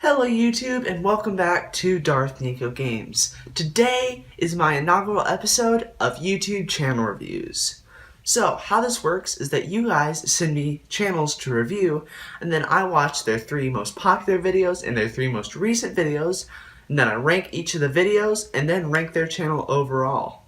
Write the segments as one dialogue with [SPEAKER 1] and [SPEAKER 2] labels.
[SPEAKER 1] Hello YouTube and welcome back to DarthNiko Games. Today is my inaugural episode of YouTube channel reviews. So how this works is that you guys send me channels to review and then I watch their 3 most popular videos and their 3 most recent videos, and then I rank each of the videos and then rank their channel overall.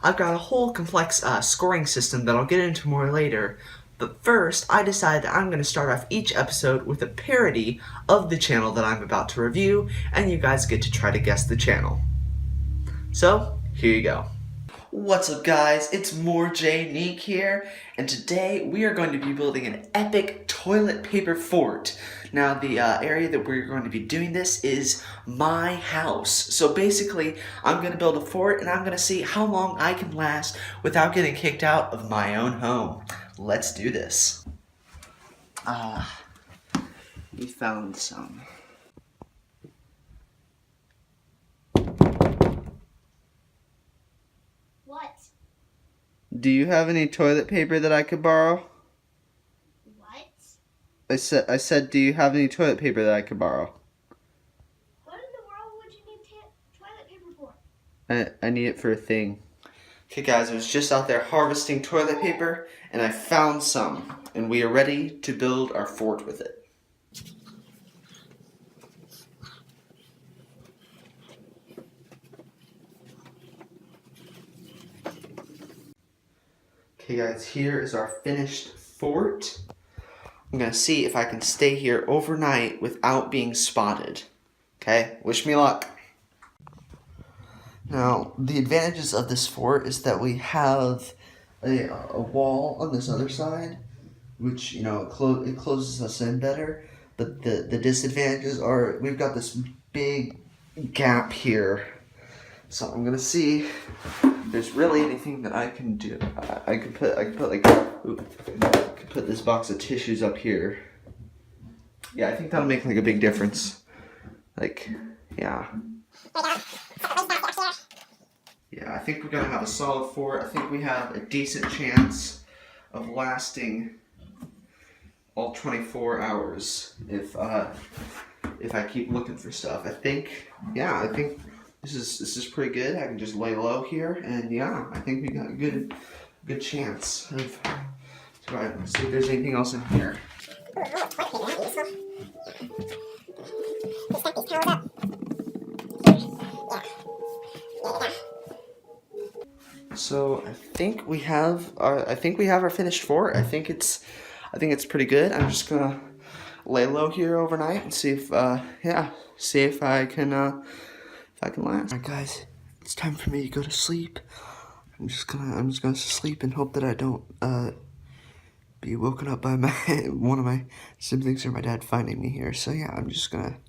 [SPEAKER 1] I've got a whole complex scoring system that I'll get into more later. But first, I decided I'm going to start off each episode with a parody of the channel that I'm about to review, and you guys get to try to guess the channel. So, here you go. What's up guys, it's Morejstu here, and today we are going to be building an epic toilet paper fort. Now the area that we're going to be doing this is my house. So basically, I'm going to build a fort and I'm going to see how long I can last without getting kicked out of my own home. Let's do this. We found some.
[SPEAKER 2] What?
[SPEAKER 1] Do you have any toilet paper that I could borrow?
[SPEAKER 2] What?
[SPEAKER 1] I said, do you have any toilet paper that I could borrow?
[SPEAKER 2] What in the world would you need toilet paper for?
[SPEAKER 1] I need it for a thing. Okay guys, I was just out there harvesting toilet paper and I found some and we are ready to build our fort with it. Okay guys, here is our finished fort. I'm gonna see if I can stay here overnight without being spotted. Okay, wish me luck. Now, the advantages of this fort is that we have a wall on this other side, which, you know, it closes us in better. But the disadvantages are we've got this big gap here. So I'm gonna see if there's really anything that I can do. I could put this box of tissues up here. Yeah, I think that'll make like a big difference. Like, yeah. Yeah, I think we're going to have a solid fort. I think we have a decent chance of lasting all 24 hours if I keep looking for stuff. I think this is pretty good. I can just lay low here, and yeah, I think we got a good chance of. So let's see if there's anything else in here. So I think we have our finished fort. I think it's pretty good. I'm just gonna lay low here overnight and see if I can last. Alright guys, it's time for me to go to sleep. I'm just gonna sleep and hope that I don't be woken up by one of my siblings or my dad finding me here. So yeah, I'm just gonna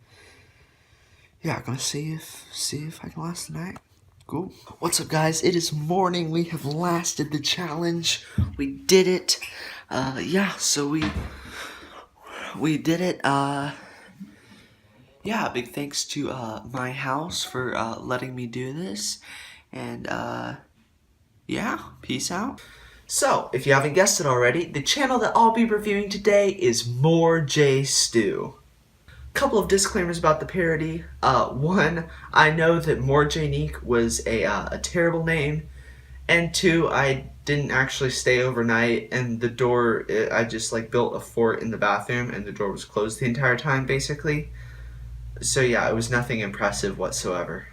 [SPEAKER 1] see if I can last the night. Cool. What's up guys? It is morning. We have lasted the challenge. We did it. So we did it. Big thanks to my house for letting me do this. And peace out. So, if you haven't guessed it already, the channel that I'll be reviewing today is Morejstu. Couple of disclaimers about the parody. One, I know that Morejstu was a terrible name, and 2, I didn't actually stay overnight, and the door, I just like built a fort in the bathroom, and the door was closed the entire time, basically. So yeah, it was nothing impressive whatsoever.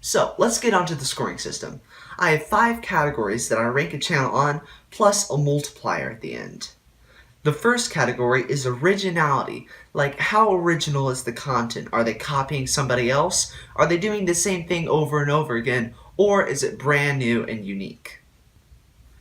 [SPEAKER 1] So, let's get onto the scoring system. I have 5 categories that I rank a channel on, plus a multiplier at the end. The first category is originality, like how original is the content? Are they copying somebody else? Are they doing the same thing over and over again? Or is it brand new and unique?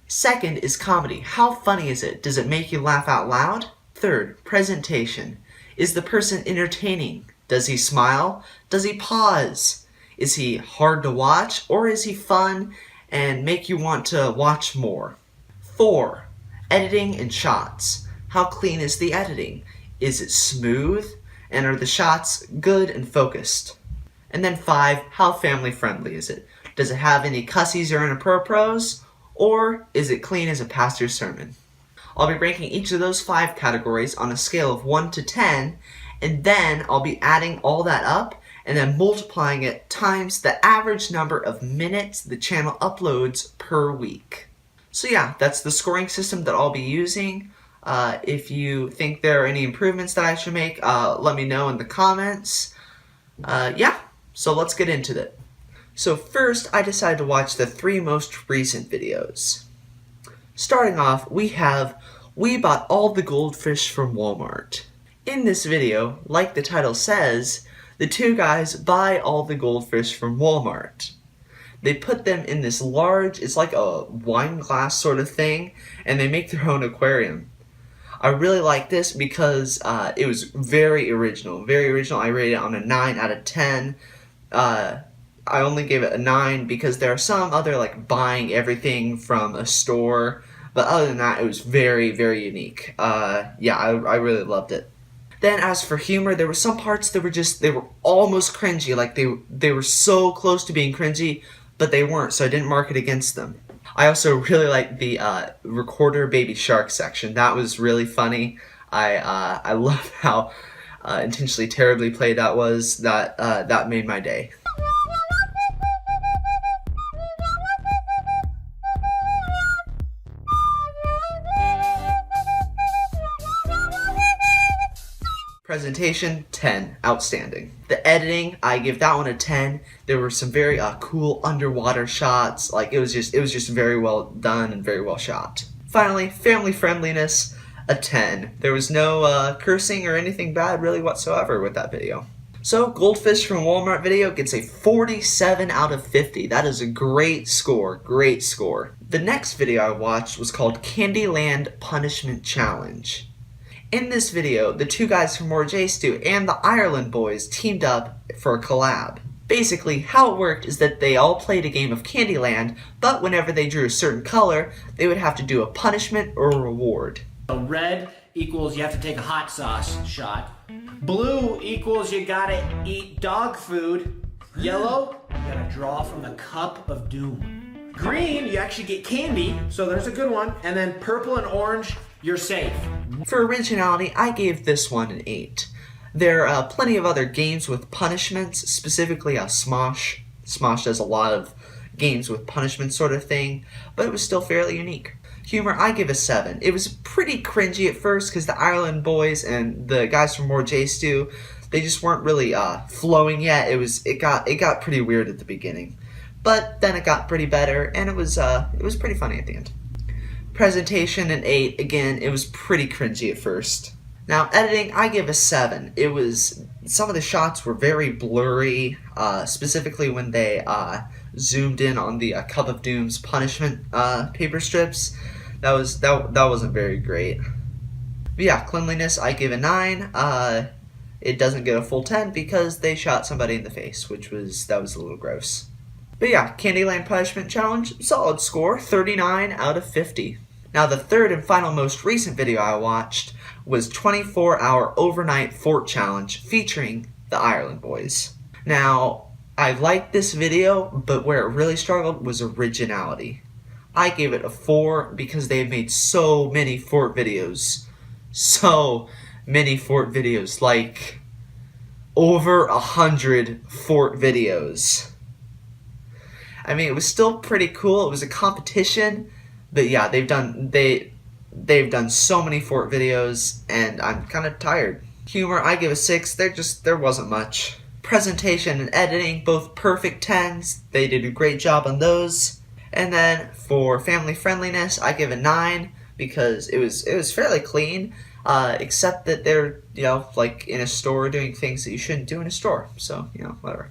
[SPEAKER 1] Second is comedy. How funny is it? Does it make you laugh out loud? Third, presentation. Is the person entertaining? Does he smile? Does he pause? Is he hard to watch? Or is he fun and make you want to watch more? 4, editing and shots. How clean is the editing? Is it smooth? And are the shots good and focused? And then 5, how family friendly is it? Does it have any cussies or inappropriates? Or is it clean as a pastor's sermon? I'll be ranking each of those 5 categories on a scale of 1 to 10, And then I'll be adding all that up and then multiplying it times the average number of minutes the channel uploads per week. So yeah, that's the scoring system that I'll be using. If you think there are any improvements that I should make, let me know in the comments. Yeah, so let's get into it. So first, I decided to watch the 3 most recent videos. Starting off, we bought all the goldfish from Walmart. In this video, like the title says, the 2 guys buy all the goldfish from Walmart. They put them in this large, it's like a wine glass sort of thing, and they make their own aquarium. I really like this because it was very original. Very original. I rated it on a 9 out of 10. I only gave it a 9 because there are some other like buying everything from a store. But other than that, it was very, very unique. Yeah, I really loved it. Then as for humor, there were some parts that they were almost cringy. Like they were so close to being cringy, but they weren't, so I didn't mark it against them. I also really liked the recorder baby shark section. That was really funny. I love how intentionally terribly played that was. That made my day. Presentation, 10. Outstanding. The editing, I give that one a 10. There were some very cool underwater shots. Like it was just very well done and very well shot. Finally, family friendliness, a 10. There was no cursing or anything bad really whatsoever with that video. So, Goldfish from Walmart video gets a 47 out of 50. That is a great score, great score. The next video I watched was called Candyland Punishment Challenge. In this video, the 2 guys from Morejstu and the Ireland boys teamed up for a collab. Basically, how it worked is that they all played a game of Candyland, but whenever they drew a certain color, they would have to do a punishment or a reward.
[SPEAKER 3] So red equals you have to take a hot sauce shot. Blue equals you gotta eat dog food. Yellow, you gotta draw from the cup of doom. Green, you actually get candy, so there's a good one. And then purple and orange, you're safe.
[SPEAKER 1] For originality, I gave this one an 8. There are plenty of other games with punishments, specifically Smosh. Smosh does a lot of games with punishment sort of thing, but it was still fairly unique. Humor, I give a 7. It was pretty cringy at first because the Ireland boys and the guys from Morejstu, they just weren't really flowing yet. It got pretty weird at the beginning, but then it got pretty better, and it was pretty funny at the end. Presentation, an 8. Again, it was pretty cringy at first. Now, editing, I give a 7. Some of the shots were very blurry, specifically when they zoomed in on the Cup of Doom's punishment paper strips. That wasn't very great. But yeah, cleanliness, I give a 9. It doesn't get a full 10 because they shot somebody in the face, that was a little gross. But yeah, Candyland Punishment Challenge, solid score, 39 out of 50. Now the third and final most recent video I watched was 24-hour overnight fort challenge featuring the Ireland boys. Now, I liked this video, but where it really struggled was originality. I gave it a 4 because they have made so many fort videos. So many fort videos, like over 100 fort videos. I mean, it was still pretty cool. It was a competition, but yeah, they've done so many fort videos, and I'm kind of tired. Humor, I give a 6. There wasn't much. Presentation and editing, both perfect 10s. They did a great job on those. And then for family friendliness, I give a 9 because it was fairly clean, except that they're like in a store doing things that you shouldn't do in a store. So whatever.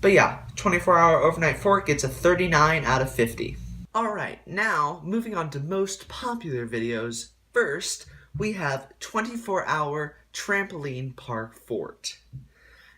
[SPEAKER 1] But yeah, 24-hour overnight fort gets a 39 out of 50. Alright, now moving on to most popular videos. First, we have 24-hour trampoline park fort.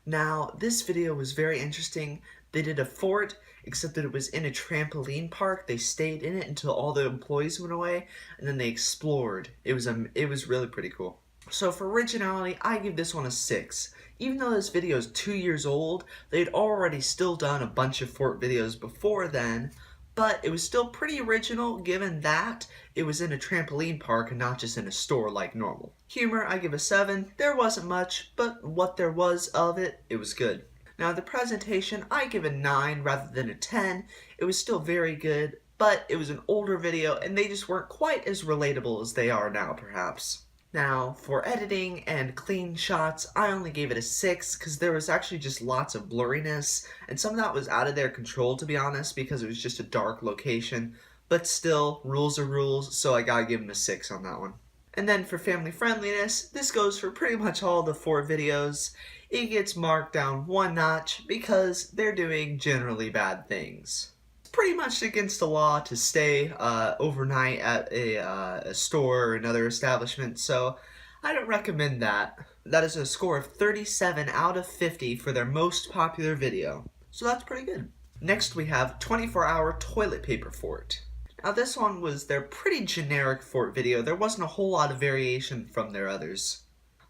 [SPEAKER 1] Now, this video was very interesting. They did a fort, except that it was in a trampoline park. They stayed in it until all the employees went away, and then they explored. It was really pretty cool. So for originality, I give this one a 6. Even though this video is 2 years old, they'd already still done a bunch of fort videos before then, but it was still pretty original given that it was in a trampoline park and not just in a store like normal. Humor, I give a 7. There wasn't much, but what there was of it, it was good. Now the presentation, I give a 9 rather than a 10. It was still very good, but it was an older video and they just weren't quite as relatable as they are now perhaps. Now, for editing and clean shots, I only gave it a 6 because there was actually just lots of blurriness, and some of that was out of their control, to be honest, because it was just a dark location. But still, rules are rules, so I gotta give them a 6 on that one. And then for family friendliness, this goes for pretty much all the 4 videos. It gets marked down 1 notch because they're doing generally bad things. Pretty much against the law to stay overnight at a store or another establishment, so I don't recommend that. That is a score of 37 out of 50 for their most popular video, so that's pretty good. Next we have 24-hour toilet paper fort. Now this one was their pretty generic fort video. There wasn't a whole lot of variation from their others.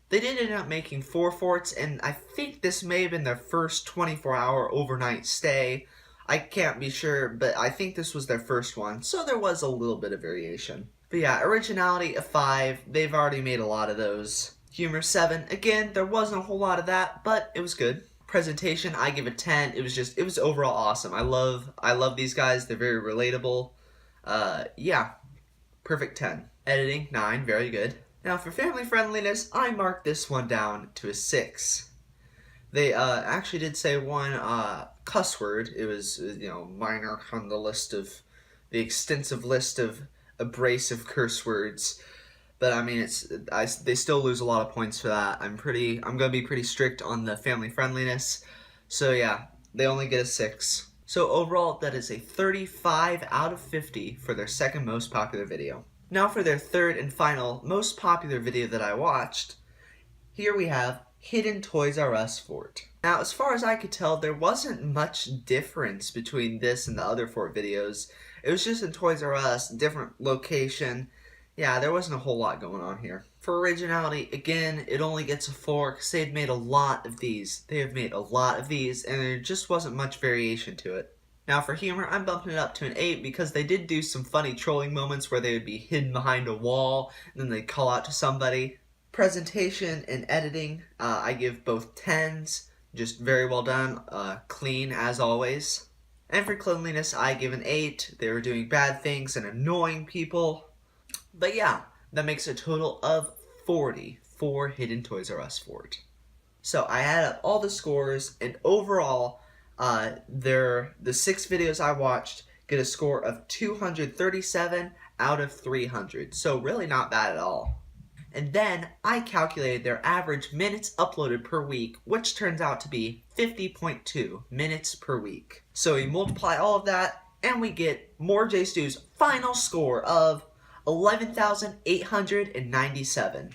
[SPEAKER 1] They did end up making 4 forts, and I think this may have been their first 24-hour overnight stay. I can't be sure, but I think this was their first one, so there was a little bit of variation. But yeah, originality a 5. They've already made a lot of those. Humor 7. Again, there wasn't a whole lot of that, but it was good. Presentation, I give a 10. It was overall awesome. I love these guys. They're very relatable. Yeah, perfect 10. Editing 9, very good. Now for family friendliness, I marked this one down to a 6. They actually did say one cuss word. It was, minor on the the extensive list of abrasive curse words. But I mean, they still lose a lot of points for that. I'm gonna be pretty strict on the family friendliness. So yeah, they only get a 6. So overall, that is a 35 out of 50 for their second most popular video. Now for their third and final most popular video that I watched, here we have Hidden Toys R Us Fort. Now, as far as I could tell, there wasn't much difference between this and the other fort videos. It was just in Toys R Us, different location. Yeah, there wasn't a whole lot going on here. For originality, again, it only gets a 4 because they've made a lot of these. They have made a lot of these, and there just wasn't much variation to it. Now for humor, I'm bumping it up to an 8 because they did do some funny trolling moments where they would be hidden behind a wall, and then they'd call out to somebody. Presentation and editing, I give both 10s, just very well done, clean as always. And for cleanliness, I give an 8. They were doing bad things and annoying people. But yeah, that makes a total of 40 for Hidden Toys R Us Fort. So I add up all the scores, and overall, the 6 videos I watched get a score of 237 out of 300. So really not bad at all. And then I calculated their average minutes uploaded per week, which turns out to be 50.2 minutes per week. So we multiply all of that, and we get Morejstu's final score of 11,897.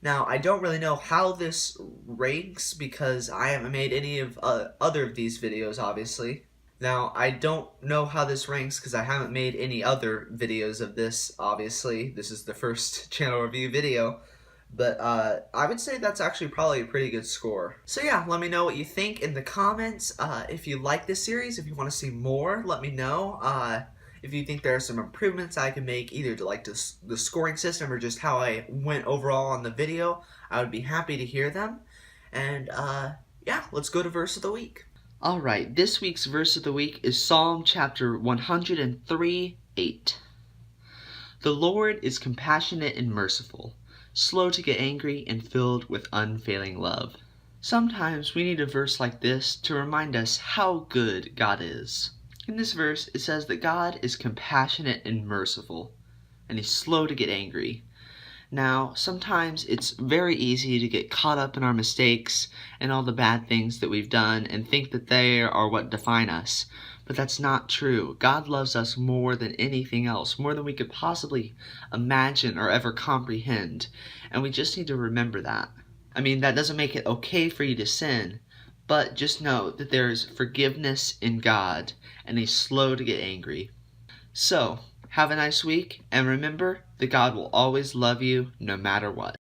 [SPEAKER 1] Now, I don't really know how this ranks because I haven't made any of other of these videos, obviously. Now, I don't know how this ranks because I haven't made any other videos of this, obviously. This is the first channel review video. But I would say that's actually probably a pretty good score. So yeah, let me know what you think in the comments. If you like this series, if you want to see more, let me know. If you think there are some improvements I can make either to like the scoring system or just how I went overall on the video, I would be happy to hear them. And yeah, let's go to verse of the week. Alright, this week's verse of the week is Psalm chapter 103:8. The Lord is compassionate and merciful, slow to get angry and filled with unfailing love. Sometimes we need a verse like this to remind us how good God is. In this verse, it says that God is compassionate and merciful, and He's slow to get angry. Now, sometimes it's very easy to get caught up in our mistakes and all the bad things that we've done and think that they are what define us. But that's not true. God loves us more than anything else, more than we could possibly imagine or ever comprehend. And we just need to remember that. I mean, that doesn't make it okay for you to sin, but just know that there is forgiveness in God, and He's slow to get angry. So, have a nice week, and remember that God will always love you no matter what.